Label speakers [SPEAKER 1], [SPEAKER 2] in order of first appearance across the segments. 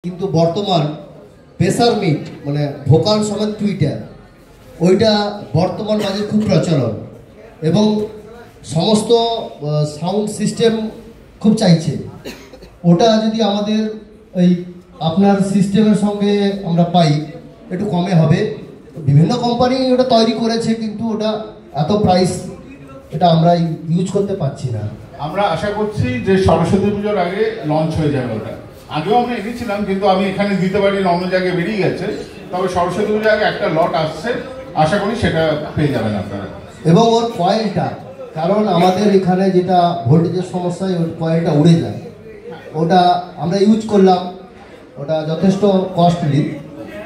[SPEAKER 1] কিন্তু বর্তমান pressure meet মানে ভোকাল সমেত টুইটার ওইটা বর্তমান বাজে খুব প্রচলন এবং সমস্ত সাউন্ড সিস্টেম খুব চাইছে। ওটা যদি আমাদের এই আপনার সিস্টেমের সঙ্গে আমরা পাই একটু কমে হবে। বিভিন্ন কোম্পানি ওটা তৈরি করেছে কিন্তু ওটা এত প্রাইস এটা আমরা ইউজ করতে পারছি না।
[SPEAKER 2] আমরা আশা করছি যে সরস্বতী পুজোর আগে লঞ্চ হয়ে যাবে। ওটা আগেও আমরা এনেছিলাম কিন্তু আমি এখানে দিতে পারি অন্য জায়গায় বেরিয়ে গেছে, তবে সরস্বতী পুজোর আগে একটা লট আসছে, আশা করি সেটা পেয়ে যাবেন আপনারা।
[SPEAKER 1] এবং ওর কয়েলটা, কারণ আমাদের এখানে যেটা ভোল্টেজের সমস্যায় ওই কয়েলটা উড়ে যায়, ওটা আমরা ইউজ করলাম, ওটা যথেষ্ট কস্টলি।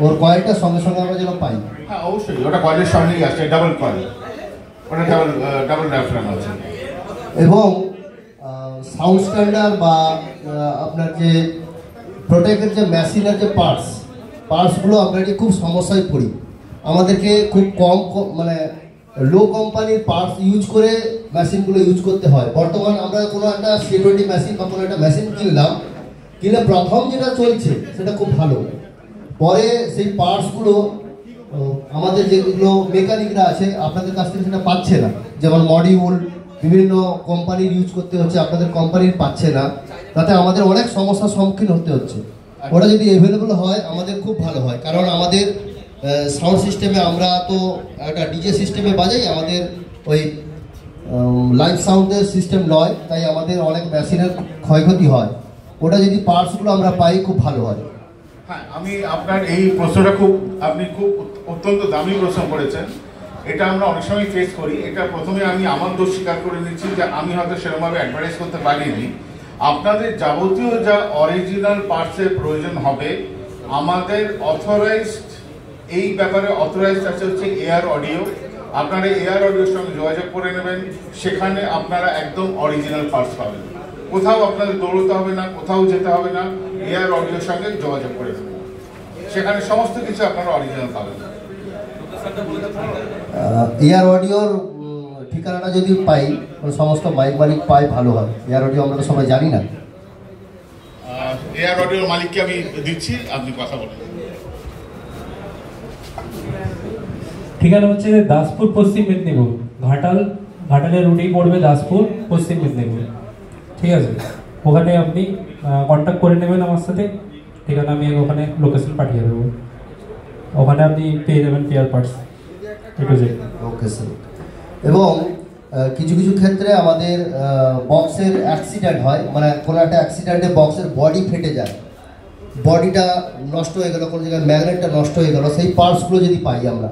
[SPEAKER 1] ওর কয়েলটা সঙ্গে সঙ্গে আমরা যেন পাই।
[SPEAKER 2] হ্যাঁ অবশ্যই, ওটা কয়েলের সঙ্গেই আসছে, ডাবল কয়েল, ওটা ডাবল ডায়াফ্রাম আছে।
[SPEAKER 1] এবং সাউন্ড স্ট্যান্ডার্ড বা আপনার যে প্রোটেক্টের যে মেশিনের যে পার্টসগুলো আমরা যে খুব সমস্যায় পড়ি। আমাদেরকে খুব কম মানে লো কোম্পানির পার্টস ইউজ করে মেশিনগুলো ইউজ করতে হয়। বর্তমান আমরা কোনো একটা সিকিউরিটি মেশিন বা কোনো একটা মেশিন কিনলে প্রথম যেটা চলছে সেটা খুব ভালো, পরে সেই পার্টসগুলো আমাদের যেগুলো মেকানিকরা আছে আপনাদের কাছ থেকে সেটা পাচ্ছে না। যেমন মডিউল বিভিন্ন কোম্পানির ইউজ করতে হচ্ছে, আপনাদের কোম্পানির পাচ্ছে না, তাতে আমাদের অনেক সমস্যার সম্মুখীন হতে হচ্ছে। ওটা যদি অ্যাভেলেবল হয় আমাদের খুব ভালো হয়, কারণ আমাদের সাউন্ড সিস্টেমে আমরা তো একটা ডিজে সিস্টেমে বাজাই, আমাদের ওই লাইভ সাউন্ডের সিস্টেম নয়, তাই আমাদের অনেক মেশিনের ক্ষয়ক্ষতি হয়। ওটা যদি পার্টসগুলো আমরা পাই খুব ভালো হয়।
[SPEAKER 2] হ্যাঁ, আমি আপনার এই প্রশ্নটা আপনি খুব অত্যন্ত দামি প্রশ্ন করেছেন। এটা আমরা অনেক সময় ফেস করি। এটা প্রথমে আমি আমার দোষ স্বীকার করে নিচ্ছি যে আমি হয়তো সেরকমভাবে অ্যাডভার্টাইজ করতে পারিনি। আপনাদের যাবতীয় যা অরিজিনাল পার্টসের প্রয়োজন হবে আমাদের অথরাইজড, এই ব্যাপারে অথরাইজড আছে হচ্ছে এয়ার অডিও। আপনারা এয়ার অডিওর সঙ্গে যোগাযোগ করে নেবেন, সেখানে আপনারা একদম অরিজিনাল পার্টস পাবেন। কোথাও আপনাদের দৌড়তে হবে না, কোথাও যেতে হবে না, এয়ার অডিওর সঙ্গে যোগাযোগ করে নেবেন, সেখানে সমস্ত কিছু আপনারা অরিজিনাল পাবেন।
[SPEAKER 1] এয়ার অডিওর ঠিকানাটা যদি পাই, সমস্ত মাইক মালিক পাই, ভালো হয়। এয়ার অডিও আমরা তো সবাই জানি না।
[SPEAKER 2] এয়ার অডিওর মালিককে আমি দিচ্ছি, আপনি কথা বলেন।
[SPEAKER 3] ঠিকানা হচ্ছে দাসপুর পশ্চিম মেদিনীপুর, ঘাটালের রুটেই পড়বে দাসপুর পশ্চিম মেদিনীপুর। ঠিক আছে, ওখানে আপনি কন্ট্যাক্ট করে নেবেন আমার সাথে, ঠিকানা আমি ওখানে লোকেশন পাঠিয়ে দেবো, ওখানে আপনি পেয়ে যাবেন পেয়ার পার্টস।
[SPEAKER 1] Okay sir. এবং কিছু কিছু ক্ষেত্রে আমাদের বক্সের অ্যাক্সিডেন্ট হয়, মানে কোনো একটা অ্যাক্সিডেন্টে বক্সের বডি ফেটে যায়, বডিটা নষ্ট হয়ে গেল, কোনো জায়গায় ম্যাগনেটটা নষ্ট হয়ে গেল, সেই পার্টসগুলো যদি পাই আমরা।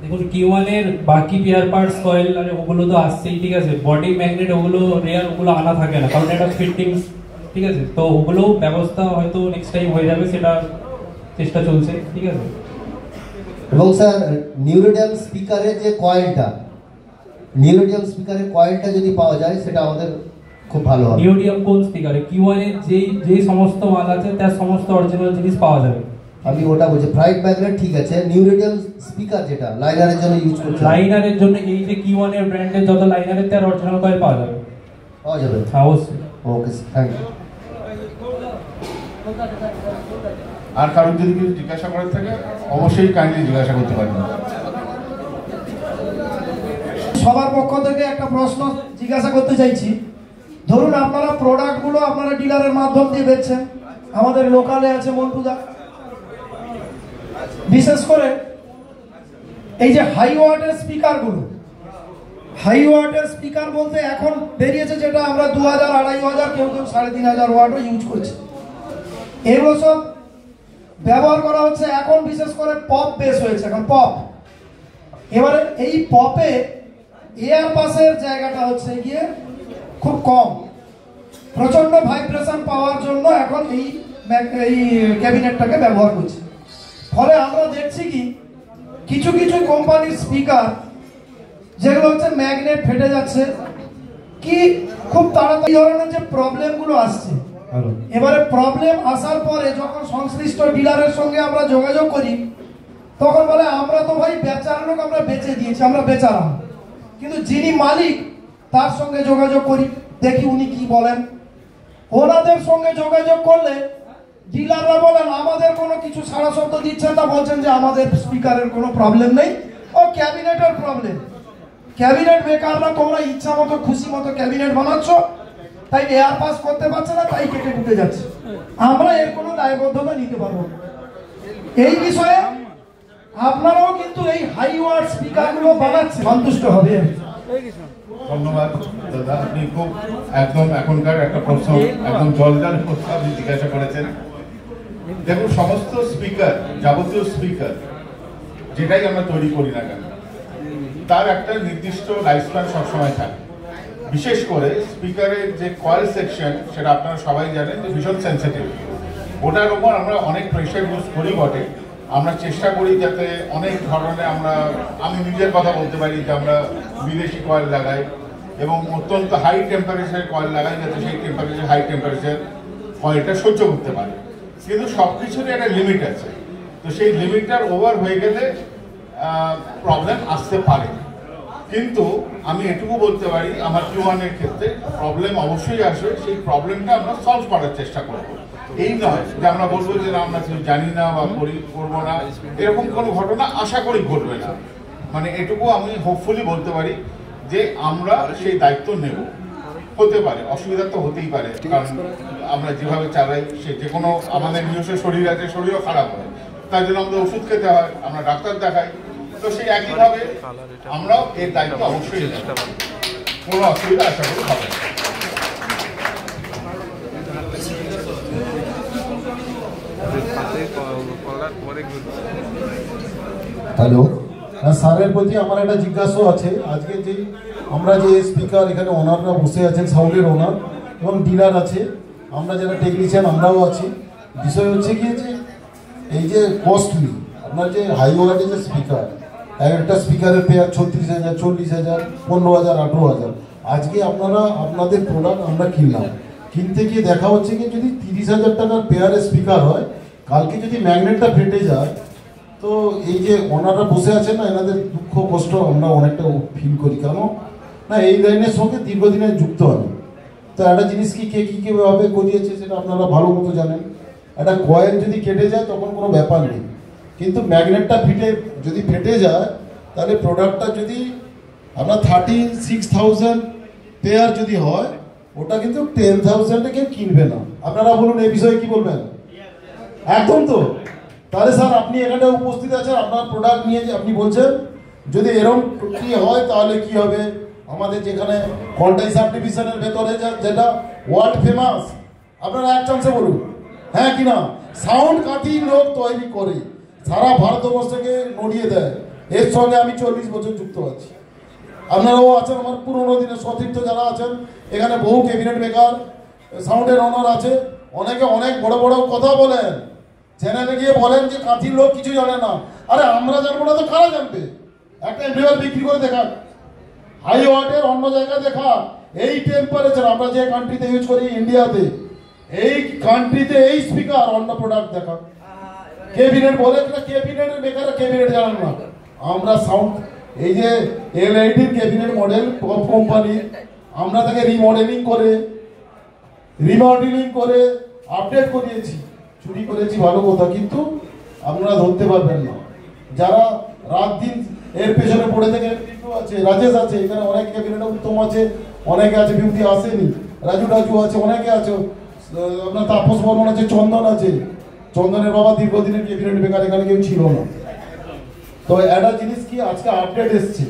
[SPEAKER 3] দেখুন কিউয়ানের বাকি পেয়ার পার্টস কয়েল আর ওগুলো তো আসছেই, ঠিক আছে। বডি ম্যাগনেট ওগুলো রেয়ার, ওগুলো আনা থাকে না, কারণ এটা ফিটিংস, ঠিক আছে। তো ওগুলো ব্যবস্থা হয়তো নেক্সট টাইম হয়ে যাবে, সেটা চেষ্টা চলছে, ঠিক আছে।
[SPEAKER 1] এবং স্যার নিউরোডিয়াম স্পিকারের যে কয়েলটা, নিউরোডিয়াম স্পিকারের কয়েলটা যদি পাওয়া যায় সেটা আমাদের খুব ভালো হবে।
[SPEAKER 3] নিউরোডিয়াম কোন স্পিকারে? কিউয়ানের যে সমস্ত মাল আছে তার সমস্ত অরিজিনাল জিনিস পাওয়া যাবে।
[SPEAKER 1] আমি ওটা বলছি, ফ্রাইড ম্যাগনেট ঠিক আছে, নিউরোডিয়াম স্পিকার যেটা লাইনারের জন্য ইউজ করছে,
[SPEAKER 3] লাইনারের জন্য এই যে কিউয়ানের ব্র্যান্ডের যত লাইনারের তার অরিজিনাল কয়েল পাওয়া যাবে। অবশ্যই।
[SPEAKER 1] Okay thank you.
[SPEAKER 2] আর কারণ যদি কিছু জিজ্ঞাসা করার থাকে অবশ্যই কাইন্ডলি জিজ্ঞাসা করতে পারবেন।
[SPEAKER 4] সবার পক্ষ থেকে একটা প্রশ্ন জিজ্ঞাসা করতে চাইছি। ধরুন আপনারা প্রোডাক্টগুলো আপনারা ডিলারের মাধ্যম দিয়ে বেচছেন, আমাদের লোকালে আছে মন্টুদা, বিশেষ করে এই যে হাই ওয়াটের স্পিকারগুলো, হাই ওয়াটের স্পিকার বলতে এখন বেরিয়েছে যেটা আমরা 2000, 2500, কেউ 3500 ওয়াটও ইউজ করছি। এগুলো সব ব্যবহার করা হচ্ছে এখন, বিশেষ করে পপ বেস হয়েছে এখন পপ। এবারে এই পপে এয়ার পাসের জায়গাটা হচ্ছে গিয়ে খুব কম, প্রচন্ড ভাইব্রেশন পাওয়ার জন্য এখন এই ক্যাবিনেটটাকে ব্যবহার করছি। ফলে আমরা দেখছি কি কিছু কিছু কোম্পানির স্পিকার যেগুলো হচ্ছে ম্যাগনেট ফেটে যাচ্ছে, কি খুব তাড়াতাড়ি ধরনের যে প্রবলেমগুলো আসছে। এবারে প্রবলেম আসার পরে যখন সংশ্লিষ্ট ডিলারের সঙ্গে আমরা যোগাযোগ করি, তখন বলে আমরা তো ভাই বেচার লোক, আমরা বেচে দিয়েছি, আমরা বেচারাম। কিন্তু যিনি মালিক তার সঙ্গে যোগাযোগ করি, দেখি উনি কি বলেন। ওনাদের সঙ্গে যোগাযোগ করলে ডিলাররা বলে আপনাদের কোনো কিছু সারা শব্দ দিচ্ছেন তা বলছেন যে আমাদের স্পিকারের কোনো প্রবলেম নেই, ও ক্যাবিনেটের প্রবলেম। ক্যাবিনেট বেকাররা তোমরা ইচ্ছা মতো খুশি মতো ক্যাবিনেট বানাচ্ছ, তাই এয়ার পাস করতে পারছে না, তাই কেটে উঠে যাচ্ছে। আমরা এর কোনো দায়বদ্ধতা নিতে পারবো না। এই বিষয়ে আপনারাও কিন্তু এই হাই ওয়ার্ড স্পিকারগুলো বানাচ্ছেন, সন্তুষ্ট হবে।
[SPEAKER 2] ধন্যবাদ দাদা, আপনি খুব একদম এখনকার একটা প্রশ্ন, একদম জলজাল প্রশ্ন আপনি জিজ্ঞাসা করেছেন। দেখুন, সমস্ত স্পিকার, যাবতীয় স্পিকার যেটাই আমরা তৈরি করি না কেন, তার একটা নির্দিষ্ট লাইফ স্প্যান সবসময় থাকে। বিশেষ করে স্পিকারের যে কয়েল সেকশন, সেটা আপনারা সবাই জানেন যে ভীষণ সেন্সিটিভ। ওটার উপর আমরা অনেক প্রেশার ইউজ করি বটে, আমরা চেষ্টা করি যাতে অনেক ধরনের আমি নিজের কথা বলতে পারি যে আমরা বিদেশি কয়েল লাগাই এবং অত্যন্ত হাই টেম্পারেচারের কয়েল লাগাই, যাতে সেই হাই টেম্পারেচার কয়েলটা সহ্য করতে পারে। কিন্তু সব কিছুরই একটা লিমিট আছে, তো সেই লিমিটটার ওভার হয়ে গেলে প্রবলেম আসতে পারে। কিন্তু আমি এটুকু বলতে পারি, আমার Q1 এর ক্ষেত্রে প্রবলেম অবশ্যই আসবে, সেই প্রবলেমটা আমরা সলভ করার চেষ্টা করব। এই নয় যে আমরা বলবো যে আমরা কিছু জানি না বা করবো না, এরকম কোনো ঘটনা আশা করি ঘটবে না। মানে এটুকু আমি হোপফুলি বলতে পারি যে আমরা সেই দায়িত্ব নেব। হতে পারে অসুবিধা, তো হতেই পারে, কারণ আমরা যেভাবে চালাই সে যে কোনো, আমাদের নিজস্ব শরীর আছে, শরীরও খারাপ হয়, তার জন্য আমাদের ওষুধ খেতে হয়, আমরা ডাক্তার দেখাই, তো সেই একইভাবে আমরাও এর দায়িত্ব অবশ্যই নেব। কোনো অসুবিধা আশা করি হবে না।
[SPEAKER 5] হ্যালো, স্যারের প্রতি আমার একটা জিজ্ঞাসা আছে। আজকে যে আমরা যে স্পিকার এখানে ওনাররা বসে আছেন, সাউন্ডের ওনার এবং ডিলার আছে, আমরা যারা টেকনিশিয়ান আমরাও আছি। বিষয় হচ্ছে কি যে এই যে কস্টলি আপনার যে হাই ওয়ার্ডের যে স্পিকার, একটা স্পিকারের পেয়ার 36,000, 40,000, 15,000, 18,000। আজকে আপনাদের প্রোডাক্ট আমরা কিনলাম, কিনতে গিয়ে দেখা হচ্ছে কি যদি 30,000 টাকার পেয়ারের স্পিকার হয়, কালকে যদি ম্যাগনেটটা ফেটে যায়, তো এই যে ওনারা বসে আছেন না, এনাদের দুঃখ কষ্ট আমরা অনেকটা ফিল করি। কেন না, এই লাইনের সঙ্গে দীর্ঘদিনের যুক্ত আমি। তো একটা জিনিস কি কে কীভাবে করিয়েছে সেটা আপনারা ভালো মতো জানেন। একটা কয়েল যদি কেটে যায় তখন কোনো ব্যাপার নেই, কিন্তু ম্যাগনেটটা যদি ফেটে যায়, তাহলে প্রোডাক্টটা যদি আপনার 36,000 পেয়ার যদি হয়, ওটা কিন্তু 10,000-এ কেউ কিনবে না। আপনারা বলুন এই বিষয়ে কি বলবেন? একদম তো। তাহলে স্যার আপনি এখানে উপস্থিত আছেন, আপনার প্রোডাক্ট নিয়ে যে আপনি বলছেন যদি এরকম কি হয় তাহলে কি হবে? আমাদের যেখানে কন্টাই সাব ডিভিশনের ভেতরে যেটা ওয়ার্ল্ড ফেমাস, আপনারা এক চান্সে বলুন হ্যাঁ কি না? সাউন্ড কাঠি লোক তৈরি করে সারা ভারতবর্ষকে নড়িয়ে দেয়। এর সঙ্গে আমি 40 বছর যুক্ত আছি। আপনারাও আছেন, আমার পুরোনো দিনের সতীর্থ যারা আছেন, এখানে বহু ক্যাবিনেট মেকার, সাউন্ডের অনার আছে, অনেকে অনেক বড় বড় কথা বলেন, চ্যানেলে গিয়ে বলেন যে কাঁথির লোক কিছু জানে না। আরে আমরা জানবো না তো কারা জানবে? একটা এমপ্লয়ার বিক্রি করে দেখান, হাই ওয়াটের অন্য জায়গায় দেখা, এই টেম্পারেচার আমরা যে কান্ট্রিতে ইউজ করি ইন্ডিয়াতে, এই কান্ট্রিতে এই স্পিকার অন্য প্রোডাক্ট দেখা। ক্যাবিনেট বলে ক্যাবিনেটের বেকার ক্যাবিনেট জানান না। আমরা সাউন্ড এই যে L80 cabinet model top company, আমরা তাকে রিমডেলিং করে আপডেট করিয়েছি, চুরি করেছি ভালো কথা, কিন্তু আপনারা ধরতে পারবেন না। যারা রাত দিন এর পেছনে পড়ে থেকে আছে, রাজেশ আছে, এখানে অনেক ক্যাবিনেট, উত্তম আছে, অনেকে আছে, বিউটি আসেনি, রাজু আছে, অনেকে আছে, আপনার তাপস বর্মন আছে, চন্দন আছে, চন্দনের বাবা দীর্ঘদিনের ক্যাবিনেট বেকার, এখানে কেউ ছিল না। তো একটা জিনিস কি, আজকে আপডেট এসছে,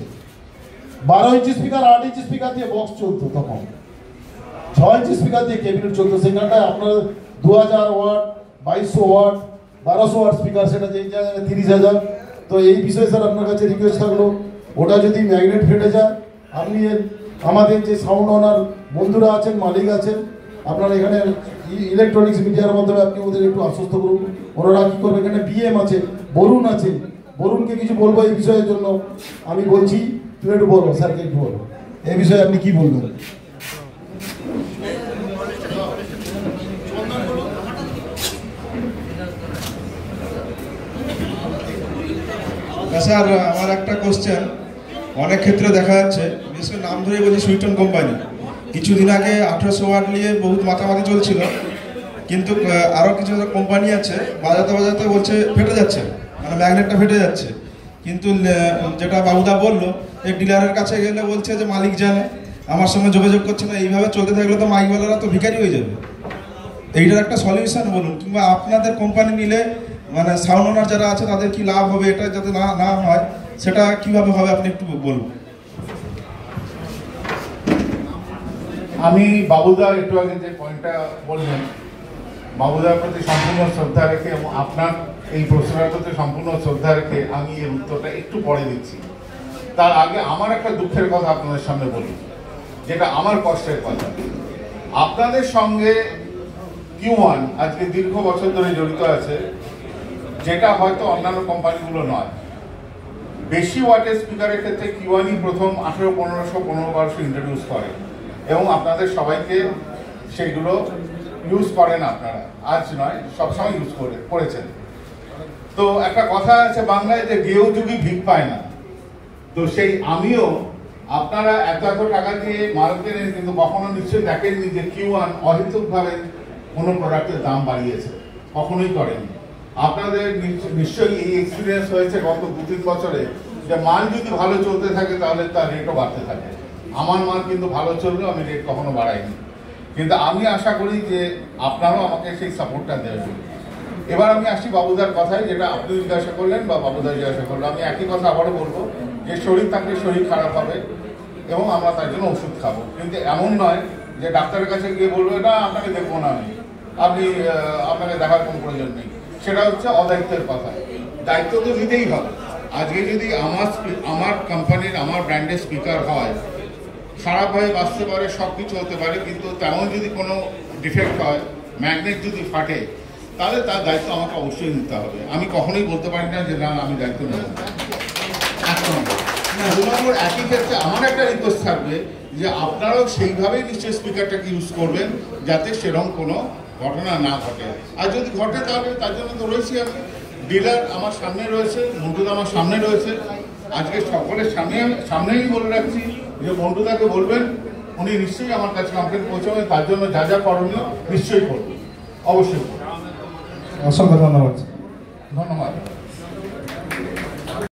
[SPEAKER 5] 12 ইঞ্চি স্পিকার 8 ইঞ্চি স্পিকার দিয়ে বক্স চলতো, তখন 6 ইঞ্চি স্পিকার দিয়ে ক্যাবিনেট চলতো। সেখানটায় আপনার 2000 ওয়াট, 2200 ওয়াট, 1200 ওয়াট স্পিকার, সেটা যে জায়গায় 30,000। তো এই বিষয়ে স্যার আপনার কাছে রিকোয়েস্ট থাকলো, ওটা যদি ম্যাগনেট ফেটে যায়, আপনি আমাদের যে সাউন্ড ওনার বন্ধুরা আছেন, মালিক আছেন, আপনারা এখানে ইলেকট্রনিক্স মিডিয়ার মাধ্যমে আপনি ওদের একটু আশ্বস্ত করুন। ওনারা কী করবে, এখানে BM আছে, বরুণ আছে, বরুণকে কিছু বলবো এই বিষয়ের জন্য আমি বলছি, তুমি একটু বলো, স্যারকে একটু বলো এই বিষয়ে আপনি কি বলবেন।
[SPEAKER 6] স্যার আমার একটা কোশ্চেন, অনেক ক্ষেত্রে দেখা যাচ্ছে, বিশেষ করে নাম ধরে বলছি সুইটন কোম্পানি, কিছুদিন আগে 1800 ওয়াট নিয়ে বহুত মাতামাতি চলছিল, কিন্তু আরও কিছু কোম্পানি আছে বাজাতে বাজাতে বলছে ফেটে যাচ্ছে, মানে ম্যাগনেটটা ফেটে যাচ্ছে। কিন্তু যেটা বাবুদা বললো, এই ডিলারের কাছে গেলে বলছে যে মালিক জানে, আমার সঙ্গে যোগাযোগ করছে না। এইভাবে চলতে থাকলে তো মাইকওয়ালারা তো ভিখারি হয়ে যাবে। এইটার একটা সলিউশন বলুন, কিংবা আপনাদের কোম্পানি নিলে মানে সাউন্ড ওনার যারা আছে তাদের কি লাভ হবে, এটা যাতে না হয় সেটা কিভাবে হবে আপনি একটু বলুন।
[SPEAKER 2] আমি বাবুদা একটু আগে যে পয়েন্টটা বললেন, বাবুদার প্রতি সম্পূর্ণ শ্রদ্ধা রেখে এবং আপনার এই প্রশ্নটার প্রতি সম্পূর্ণ শ্রদ্ধা রেখে আমি এর উত্তরটা একটু পরে দিচ্ছি। তার আগে আমার একটা দুঃখের কথা আপনাদের সামনে বলি, যেটা আমার কষ্টের কথা। আপনাদের সঙ্গে Q1 আজকে দীর্ঘ বছর ধরে জড়িত আছে, যেটা হয়তো অন্যান্য কোম্পানিগুলো নয়। বেশি ওয়াটের স্পিকারের ক্ষেত্রে Q1ই প্রথম 1500 ইন্ট্রোডিউস করে এবং আপনাদের সবাইকে সেইগুলো ইউজ করেন আপনারা, আজ নয় সবসময় ইউজ করেছেন। তো একটা কথা আছে বাংলায় যে গেও যুগী ভিক পায় না। তো সেই আমিও আপনারা এত টাকা দিয়ে মাল কেনেন, কিন্তু কখনো নিশ্চয়ই দেখেননি যে Q1 অহেতুকভাবে কোনো প্রোডাক্টের দাম বাড়িয়েছে, কখনোই করেনি। আপনাদের নিশ্চয়ই এই এক্সপিরিয়েন্স হয়েছে গত 2-3 বছরে, যে মাল যদি ভালো চলতে থাকে তাহলে তার রেটও বাড়তে থাকে। আমার মাল কিন্তু ভালো চললেও আমি রেট কখনো বাড়াইনি, কিন্তু আমি আশা করি যে আপনারাও আমাকে সেই সাপোর্টটা দেবেন। এবার আমি আসছি বাবুদার কথায়, যেটা আপনি জিজ্ঞাসা করলেন বা বাবুদা জিজ্ঞাসা করলো। আমি একই কথা আবারও বলবো যে শরীর থাকলে শরীর খারাপ হবে এবং আমরা তার জন্য ওষুধ খাবো, কিন্তু এমন নয় যে ডাক্তারের কাছে গিয়ে বলবো না আপনাকে দেখবো না আমি, আপনাকে দেখার কোনো প্রয়োজন নেই। সেটা হচ্ছে অদায়িত্বের কথা। দায়িত্ব তো নিতেই হবে। আজকে যদি আমার কোম্পানির আমার ব্র্যান্ডের স্পিকার হয়, খারাপ হয়ে বাঁচতে পারে, সব কিছু হতে পারে, কিন্তু তেমন যদি কোনো ডিফেক্ট হয়, ম্যাগনেট যদি ফাটে, তাহলে তার দায়িত্ব আমাকে অবশ্যই নিতে হবে। আমি কখনোই বলতে পারি না যে না আমি দায়িত্ব নেব। 2 নম্বর, একই ক্ষেত্রে আমার একটা রিকোয়েস্ট থাকবে যে আপনারাও সেইভাবেই নিশ্চয়ই স্পিকারটাকে ইউজ করবেন যাতে সেরকম কোনো ঘটনা না ঘটে। আর যদি ঘটে তাহলে তার জন্য তো রয়েছি আমি, ডিলার আমার সামনে রয়েছে, মন্টুদা আমার সামনে রয়েছে। আজকে সকলের সামনেই বলে রাখছি যে মন্টুদাকে বলবেন, উনি নিশ্চয়ই আমার কাছে কমপ্লেন পৌঁছাবেন, তার জন্য যা যা করণীয় নিশ্চয়ই করবেন, অবশ্যই।
[SPEAKER 4] অসংখ্য ধন্যবাদ।
[SPEAKER 2] ধন্যবাদ।